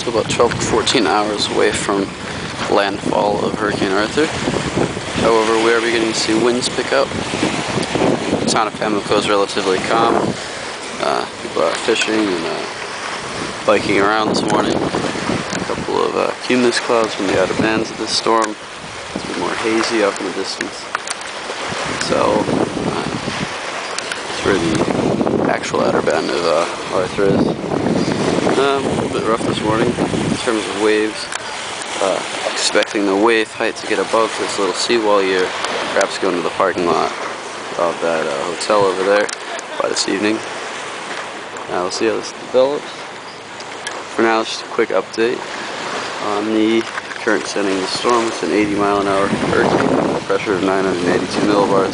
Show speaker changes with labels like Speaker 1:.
Speaker 1: so about 12 to 14 hours away from landfall of Hurricane Arthur. However, we are beginning to see winds pick up. The town of Pamlico is relatively calm. People are out fishing and biking around this morning. A couple of cumulus clouds from the outer bands of this storm. It's a bit more hazy up in the distance. So, it's where the actual outer band of Arthur is. A little bit rough this morning in terms of waves. Expecting the wave height to get above this little seawall here, perhaps go into the parking lot of that hotel over there by this evening. We'll see how this develops. For now, just a quick update on the current sending of the storm. It's an 80-mile-an-hour hurricane, pressure of 982 millibars.